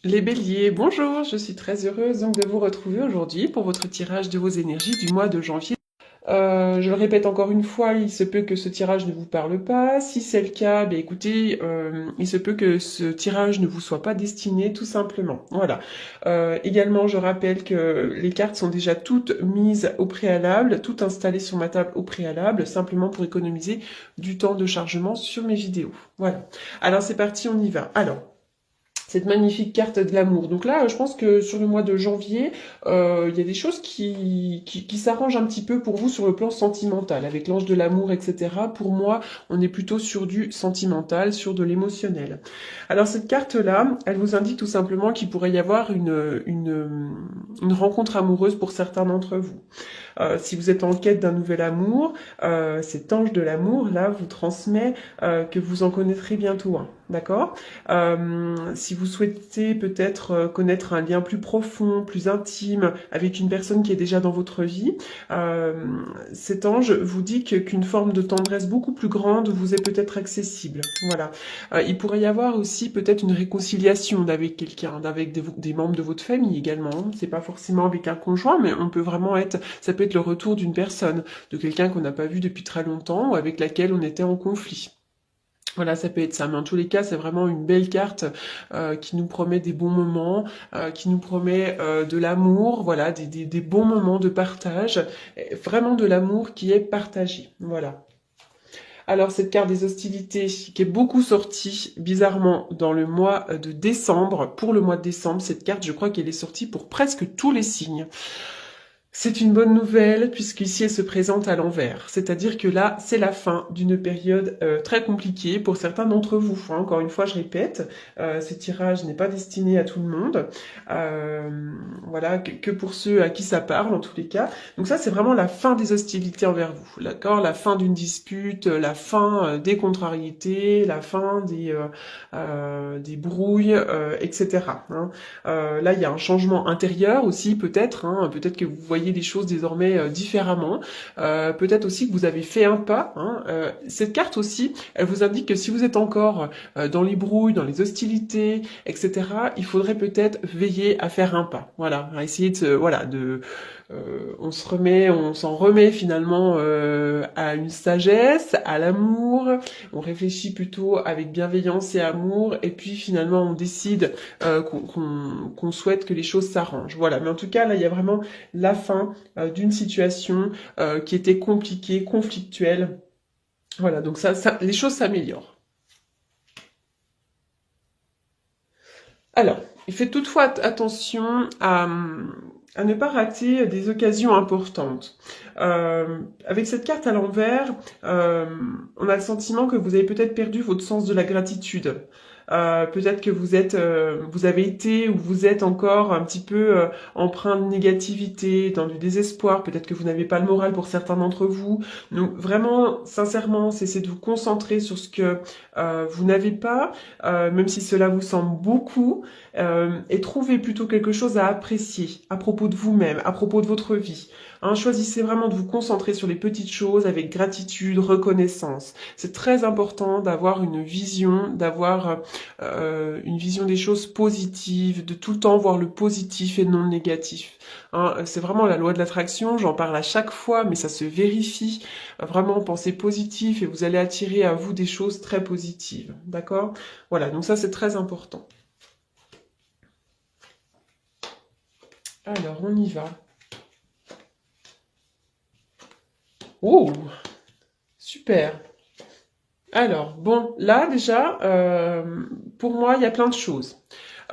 Les béliers, bonjour, je suis très heureuse donc de vous retrouver aujourd'hui pour votre tirage de vos énergies du mois de janvier. Je le répète encore une fois, il se peut que ce tirage ne vous parle pas. Si c'est le cas, ben écoutez, il se peut que ce tirage ne vous soit pas destiné, tout simplement. Voilà. Également, je rappelle que les cartes sont déjà toutes mises au préalable, toutes installées sur ma table au préalable, simplement pour économiser du temps de chargement sur mes vidéos. Voilà. Alors c'est parti, on y va. Alors, cette magnifique carte de l'amour. Donc là, je pense que sur le mois de janvier, il y a des choses qui s'arrangent un petit peu pour vous sur le plan sentimental, avec l'ange de l'amour, etc. Pour moi, on est plutôt sur du sentimental, sur de l'émotionnel. Alors cette carte-là, elle vous indique tout simplement qu'il pourrait y avoir une rencontre amoureuse pour certains d'entre vous. Si vous êtes en quête d'un nouvel amour, cet ange de l'amour, là, vous transmet que vous en connaîtrez bientôt un. D'accord. Si vous souhaitez peut-être connaître un lien plus profond, plus intime, avec une personne qui est déjà dans votre vie, cet ange vous dit qu'une forme de tendresse beaucoup plus grande vous est peut-être accessible. Voilà. Il pourrait y avoir aussi peut-être une réconciliation avec quelqu'un, avec des membres de votre famille également. C'est pas forcément avec un conjoint, mais on peut vraiment être, ça peut être le retour d'une personne, de quelqu'un qu'on n'a pas vu depuis très longtemps ou avec laquelle on était en conflit. Voilà, ça peut être ça, mais en tous les cas, c'est vraiment une belle carte qui nous promet des bons moments, qui nous promet de l'amour, voilà, des bons moments de partage, vraiment de l'amour qui est partagé, voilà. Alors cette carte des hostilités qui est beaucoup sortie bizarrement dans le mois de décembre, pour le mois de décembre, cette carte je crois qu'elle est sortie pour presque tous les signes. C'est une bonne nouvelle puisqu'ici elle se présente à l'envers. C'est-à-dire que là, c'est la fin d'une période très compliquée pour certains d'entre vous. Hein. Encore une fois, je répète, ce tirage n'est pas destiné à tout le monde. Voilà, que pour ceux à qui ça parle en tous les cas. Donc ça, c'est vraiment la fin des hostilités envers vous. D'accord, la fin d'une dispute, la fin des contrariétés, la fin des brouilles, etc. Hein. Là, il y a un changement intérieur aussi, peut-être. Hein, peut-être que vous voyez les choses désormais différemment. Peut-être aussi que vous avez fait un pas. Hein. Cette carte aussi, elle vous indique que si vous êtes encore dans les brouilles, dans les hostilités, etc., il faudrait peut-être veiller à faire un pas. Voilà, à essayer on s'en remet finalement à une sagesse, à l'amour. On réfléchit plutôt avec bienveillance et amour, et puis finalement on décide qu'on souhaite que les choses s'arrangent. Voilà, mais en tout cas là il y a vraiment la fin d'une situation qui était compliquée, conflictuelle. Voilà, donc les choses s'améliorent. Alors, il fait toutefois attention à ne pas rater des occasions importantes. Avec cette carte à l'envers, on a le sentiment que vous avez peut-être perdu votre sens de la gratitude. Peut-être que vous avez été ou vous êtes encore un petit peu empreint de négativité, dans du désespoir. Peut-être que vous n'avez pas le moral pour certains d'entre vous. Donc vraiment, sincèrement, cessez de vous concentrer sur ce que vous n'avez pas, même si cela vous semble beaucoup, et trouvez plutôt quelque chose à apprécier à propos de vous-même, à propos de votre vie. Hein, choisissez vraiment de vous concentrer sur les petites choses avec gratitude, reconnaissance. C'est très important d'avoir une vision des choses positives, de tout le temps voir le positif et non le négatif. Hein, c'est vraiment la loi de l'attraction, j'en parle à chaque fois, mais ça se vérifie. Vraiment, pensez positif et vous allez attirer à vous des choses très positives. D'accord? Voilà, donc ça c'est très important. Alors, on y va. Oh, super. Alors, bon, là déjà, pour moi, il y a plein de choses.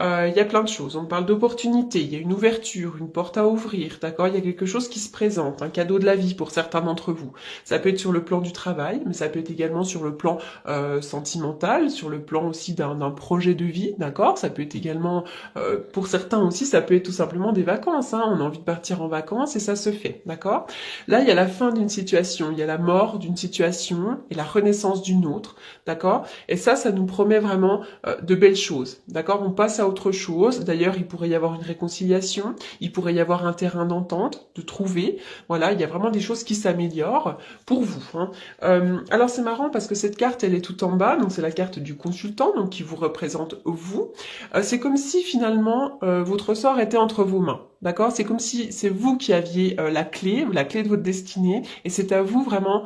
Il y a plein de choses. On parle d'opportunités, il y a une ouverture, une porte à ouvrir, d'accord? Il y a quelque chose qui se présente, un cadeau de la vie pour certains d'entre vous. Ça peut être sur le plan du travail, mais ça peut être également sur le plan sentimental, sur le plan aussi d'un projet de vie, d'accord? Ça peut être également, pour certains aussi, ça peut être tout simplement des vacances. Hein. On a envie de partir en vacances et ça se fait, d'accord? Là, il y a la fin d'une situation, il y a la mort d'une situation et la renaissance d'une autre, d'accord? Et ça nous promet vraiment de belles choses, d'accord? On passe à à autre chose. D'ailleurs, il pourrait y avoir une réconciliation, il pourrait y avoir un terrain d'entente, de trouver. Voilà, il y a vraiment des choses qui s'améliorent pour vous. Hein. Alors c'est marrant parce que cette carte, elle est tout en bas, donc c'est la carte du consultant, donc qui vous représente vous. C'est comme si finalement votre sort était entre vos mains. D'accord? C'est comme si c'est vous qui aviez la clé de votre destinée, et c'est à vous vraiment,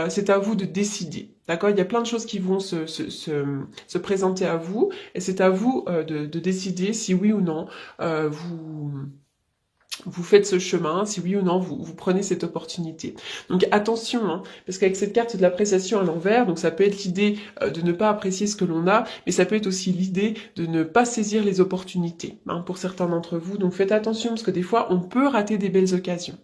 c'est à vous de décider. D'accord? Il y a plein de choses qui vont se présenter à vous, et c'est à vous de décider si oui ou non vous faites ce chemin, si oui ou non vous prenez cette opportunité. Donc attention, hein, parce qu'avec cette carte de l'appréciation à l'envers, donc ça peut être l'idée de ne pas apprécier ce que l'on a, mais ça peut être aussi l'idée de ne pas saisir les opportunités, hein, pour certains d'entre vous. Donc faites attention, parce que des fois on peut rater des belles occasions.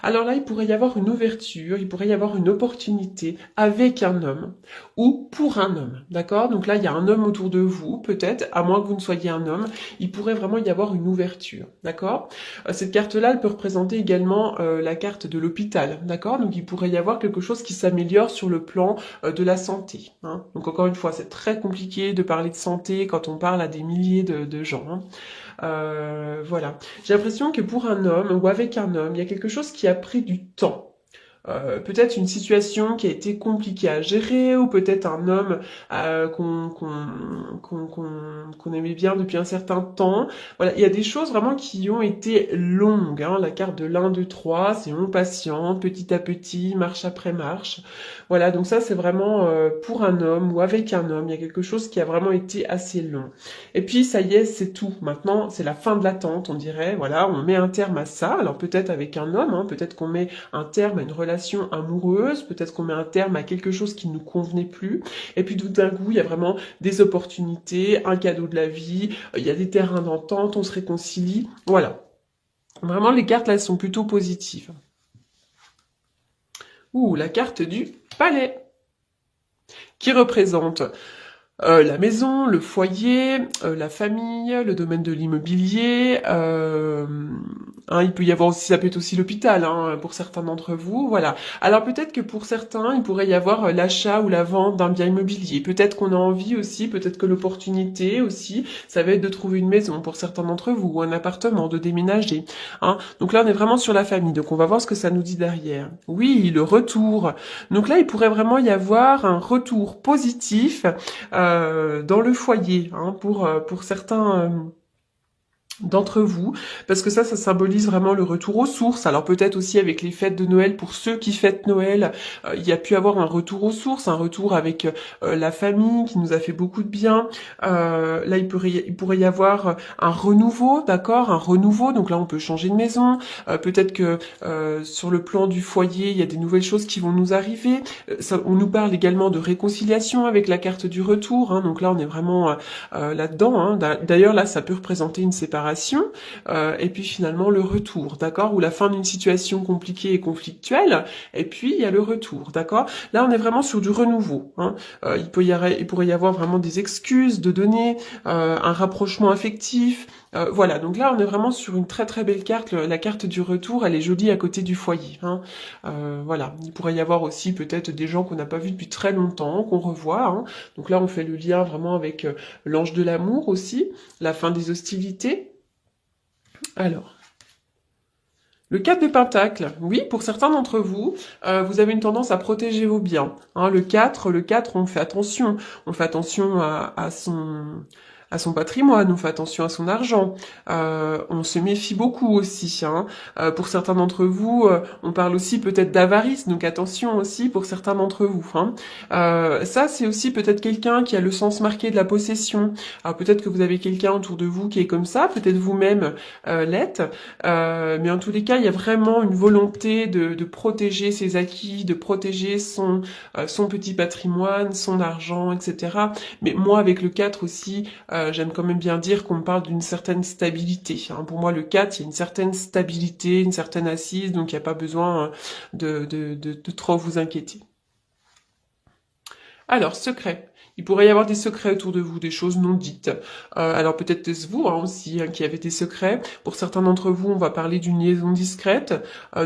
Alors là, il pourrait y avoir une ouverture, il pourrait y avoir une opportunité avec un homme, ou pour un homme, d'accord? Donc là, il y a un homme autour de vous, peut-être, à moins que vous ne soyez un homme, il pourrait vraiment y avoir une ouverture, d'accord? Cette carte-là, elle peut représenter également la carte de l'hôpital, d'accord? Donc il pourrait y avoir quelque chose qui s'améliore sur le plan de la santé. Hein. Donc encore une fois, c'est très compliqué de parler de santé quand on parle à des milliers de gens. Hein. Voilà. J'ai l'impression que pour un homme ou avec un homme, il y a quelque chose qui a pris du temps. Peut-être une situation qui a été compliquée à gérer, ou peut-être un homme qu'on aimait bien depuis un certain temps. Voilà, il y a des choses vraiment qui ont été longues. Hein. La carte de l'1, 2, 3, c'est on patiente, petit à petit, marche après marche. Voilà, donc ça c'est vraiment pour un homme ou avec un homme, il y a quelque chose qui a vraiment été assez long. Et puis ça y est, c'est tout. Maintenant, c'est la fin de l'attente, on dirait. Voilà, on met un terme à ça. Alors peut-être avec un homme, hein, peut-être qu'on met un terme à une relation amoureuse, peut-être qu'on met un terme à quelque chose qui ne nous convenait plus, et puis tout d'un coup, il y a vraiment des opportunités, un cadeau de la vie, il y a des terrains d'entente, on se réconcilie, voilà. Vraiment, les cartes, là, elles sont plutôt positives. Ouh, la carte du palais, qui représente la maison, le foyer, la famille, le domaine de l'immobilier. Hein, il peut y avoir aussi, ça peut être aussi l'hôpital, hein, pour certains d'entre vous. Voilà. Alors peut-être que pour certains, il pourrait y avoir l'achat ou la vente d'un bien immobilier. Peut-être qu'on a envie aussi, peut-être que l'opportunité aussi, ça va être de trouver une maison pour certains d'entre vous, ou un appartement, de déménager. Hein. Donc là, on est vraiment sur la famille. Donc on va voir ce que ça nous dit derrière. Oui, le retour. Donc là, il pourrait vraiment y avoir un retour positif dans le foyer, hein, pour certains d'entre vous, parce que ça symbolise vraiment le retour aux sources. Alors peut-être aussi avec les fêtes de Noël, pour ceux qui fêtent Noël, il y a pu avoir un retour aux sources, un retour avec la famille qui nous a fait beaucoup de bien. Là, il pourrait y avoir un renouveau, d'accord, un renouveau. Donc là, on peut changer de maison. Peut-être que sur le plan du foyer, il y a des nouvelles choses qui vont nous arriver. On nous parle également de réconciliation avec la carte du retour. Hein, donc là, on est vraiment là-dedans. Hein. D'ailleurs, là, ça peut représenter une séparation. Et puis finalement le retour, d'accord, ou la fin d'une situation compliquée et conflictuelle, et puis il y a le retour, d'accord. Là on est vraiment sur du renouveau, hein. Il pourrait y avoir vraiment des excuses de donner, un rapprochement affectif, voilà, donc là on est vraiment sur une très très belle carte, la carte du retour, elle est jolie à côté du foyer, hein. Voilà, il pourrait y avoir aussi peut-être des gens qu'on n'a pas vus depuis très longtemps, qu'on revoit, hein. Donc là on fait le lien vraiment avec l'ange de l'amour aussi, la fin des hostilités. Alors, le 4 de Pentacle, oui, pour certains d'entre vous, vous avez une tendance à protéger vos biens. Hein, le 4, on fait attention à son patrimoine, on fait attention à son argent, on se méfie beaucoup aussi. Hein. Pour certains d'entre vous, on parle aussi peut-être d'avarice, donc attention aussi pour certains d'entre vous. Hein. Ça, c'est aussi peut-être quelqu'un qui a le sens marqué de la possession. Alors peut-être que vous avez quelqu'un autour de vous qui est comme ça, peut-être vous-même l'êtes, mais en tous les cas, il y a vraiment une volonté de protéger ses acquis, de protéger son petit patrimoine, son argent, etc. Mais moi, avec le 4 aussi, j'aime quand même bien dire qu'on me parle d'une certaine stabilité. Hein. Pour moi, le 4, il y a une certaine stabilité, une certaine assise, donc il n'y a pas besoin de trop vous inquiéter. Alors, secret. Il pourrait y avoir des secrets autour de vous, des choses non dites. Alors peut-être est-ce vous aussi qui avez des secrets. Pour certains d'entre vous, on va parler d'une liaison discrète,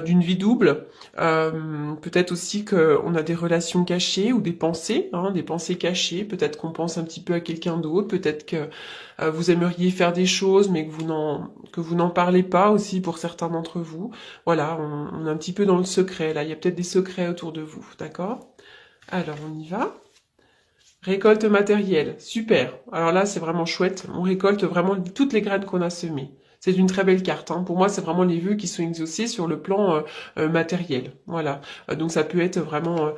d'une vie double. Peut-être aussi qu'on a des relations cachées ou des pensées cachées. Peut-être qu'on pense un petit peu à quelqu'un d'autre. Peut-être que vous aimeriez faire des choses, mais que vous n'en parlez pas aussi pour certains d'entre vous. Voilà, on est un petit peu dans le secret. Là, il y a peut-être des secrets autour de vous, d'accord? Alors, on y va. Récolte matérielle, super. Alors là, c'est vraiment chouette. On récolte vraiment toutes les graines qu'on a semées. C'est une très belle carte. Pour moi, c'est vraiment les vœux qui sont exaucés sur le plan matériel. Voilà. Donc ça peut être vraiment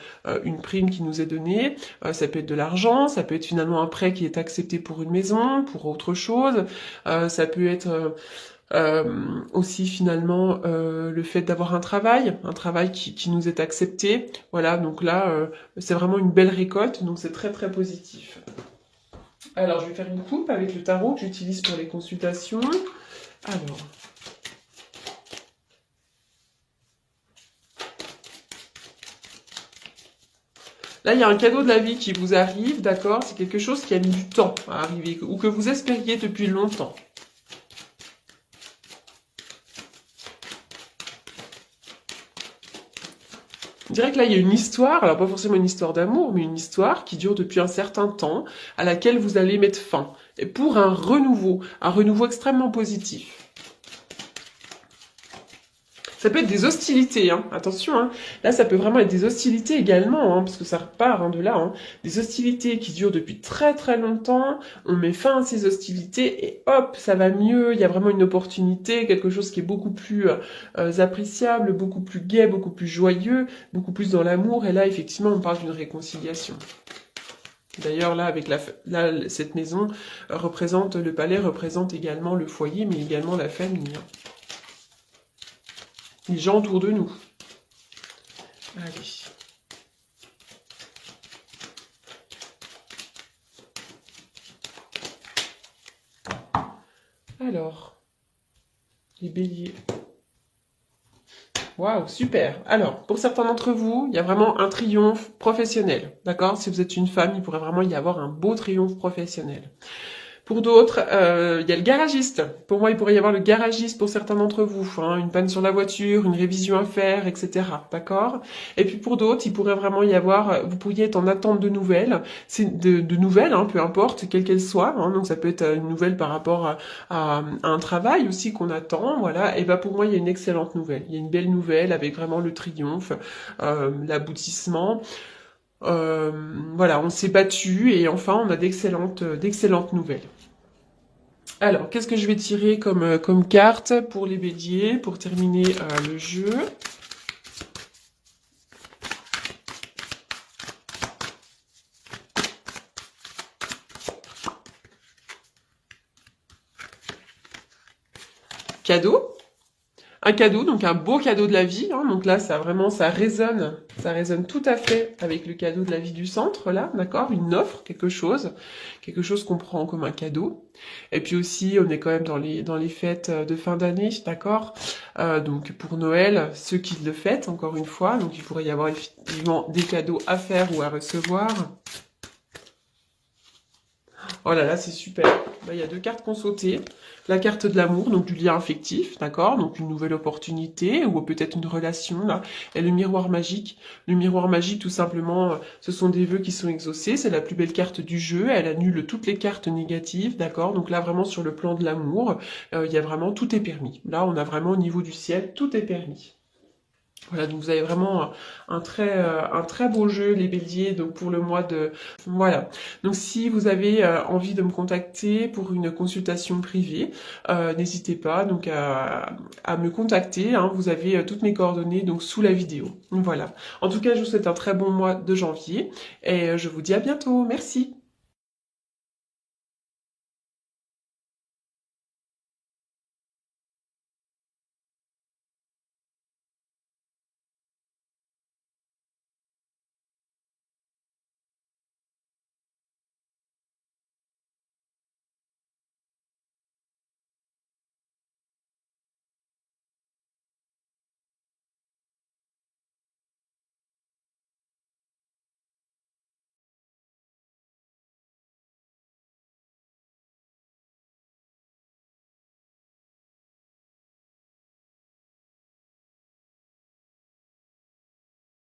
une prime qui nous est donnée. Ça peut être de l'argent. Ça peut être finalement un prêt qui est accepté pour une maison, pour autre chose. Ça peut être aussi finalement le fait d'avoir un travail qui nous est accepté. Voilà, donc là, c'est vraiment une belle récolte, donc c'est très très positif. Alors, je vais faire une coupe avec le tarot que j'utilise pour les consultations. Alors... Là, il y a un cadeau de la vie qui vous arrive, d'accord? C'est quelque chose qui a mis du temps à arriver, ou que vous espériez depuis longtemps. Je dirais que là, il y a une histoire, alors pas forcément une histoire d'amour, mais une histoire qui dure depuis un certain temps, à laquelle vous allez mettre fin, et pour un renouveau extrêmement positif. Ça peut être des hostilités, attention, Là, ça peut vraiment être des hostilités également, parce que ça repart de là, Des hostilités qui durent depuis très très longtemps, on met fin à ces hostilités et hop, ça va mieux, il y a vraiment une opportunité, quelque chose qui est beaucoup plus appréciable, beaucoup plus gai, beaucoup plus joyeux, beaucoup plus dans l'amour, et là, effectivement, on parle d'une réconciliation. D'ailleurs, là, avec cette maison, le palais représente également le foyer, mais également la famille. Les gens autour de nous. Allez. Alors, les béliers. Waouh, super. Alors, pour certains d'entre vous, il y a vraiment un triomphe professionnel. D'accord? Si vous êtes une femme, il pourrait vraiment y avoir un beau triomphe professionnel. Pour d'autres, il y a le garagiste. Pour moi, il pourrait y avoir le garagiste pour certains d'entre vous. Une panne sur la voiture, une révision à faire, etc. D'accord? Et puis pour d'autres, il pourrait vraiment y avoir... Vous pourriez être en attente de nouvelles. C'est de nouvelles, peu importe, quelles qu'elles soient. Donc ça peut être une nouvelle par rapport à un travail aussi qu'on attend. Voilà. Et pour moi, il y a une excellente nouvelle. Il y a une belle nouvelle avec vraiment le triomphe, l'aboutissement. Voilà, on s'est battu et enfin on a d'excellentes nouvelles. Alors, qu'est-ce que je vais tirer comme carte pour les béliers, pour terminer le jeu? Cadeau. Un cadeau, donc un beau cadeau de la vie. Donc là, ça résonne tout à fait avec le cadeau de la vie du centre, là, d'accord? Une offre, quelque chose qu'on prend comme un cadeau. Et puis aussi, on est quand même dans les fêtes de fin d'année, d'accord? Donc pour Noël, ceux qui le fêtent, encore une fois, donc il pourrait y avoir effectivement des cadeaux à faire ou à recevoir. Oh là là, c'est super. Il y a deux cartes qui ont sauté. La carte de l'amour, donc du lien affectif, d'accord? Donc une nouvelle opportunité ou peut-être une relation, là. Et le miroir magique. Le miroir magique, tout simplement, ce sont des vœux qui sont exaucés. C'est la plus belle carte du jeu. Elle annule toutes les cartes négatives, d'accord? Donc là, vraiment, sur le plan de l'amour, il y a vraiment, tout est permis. Là, on a vraiment au niveau du ciel, tout est permis. Voilà, donc vous avez vraiment un très beau jeu, les béliers, donc pour le mois de... Voilà, donc si vous avez envie de me contacter pour une consultation privée, n'hésitez pas donc à me contacter, vous avez toutes mes coordonnées donc sous la vidéo. Voilà, en tout cas, je vous souhaite un très bon mois de janvier et je vous dis à bientôt, merci.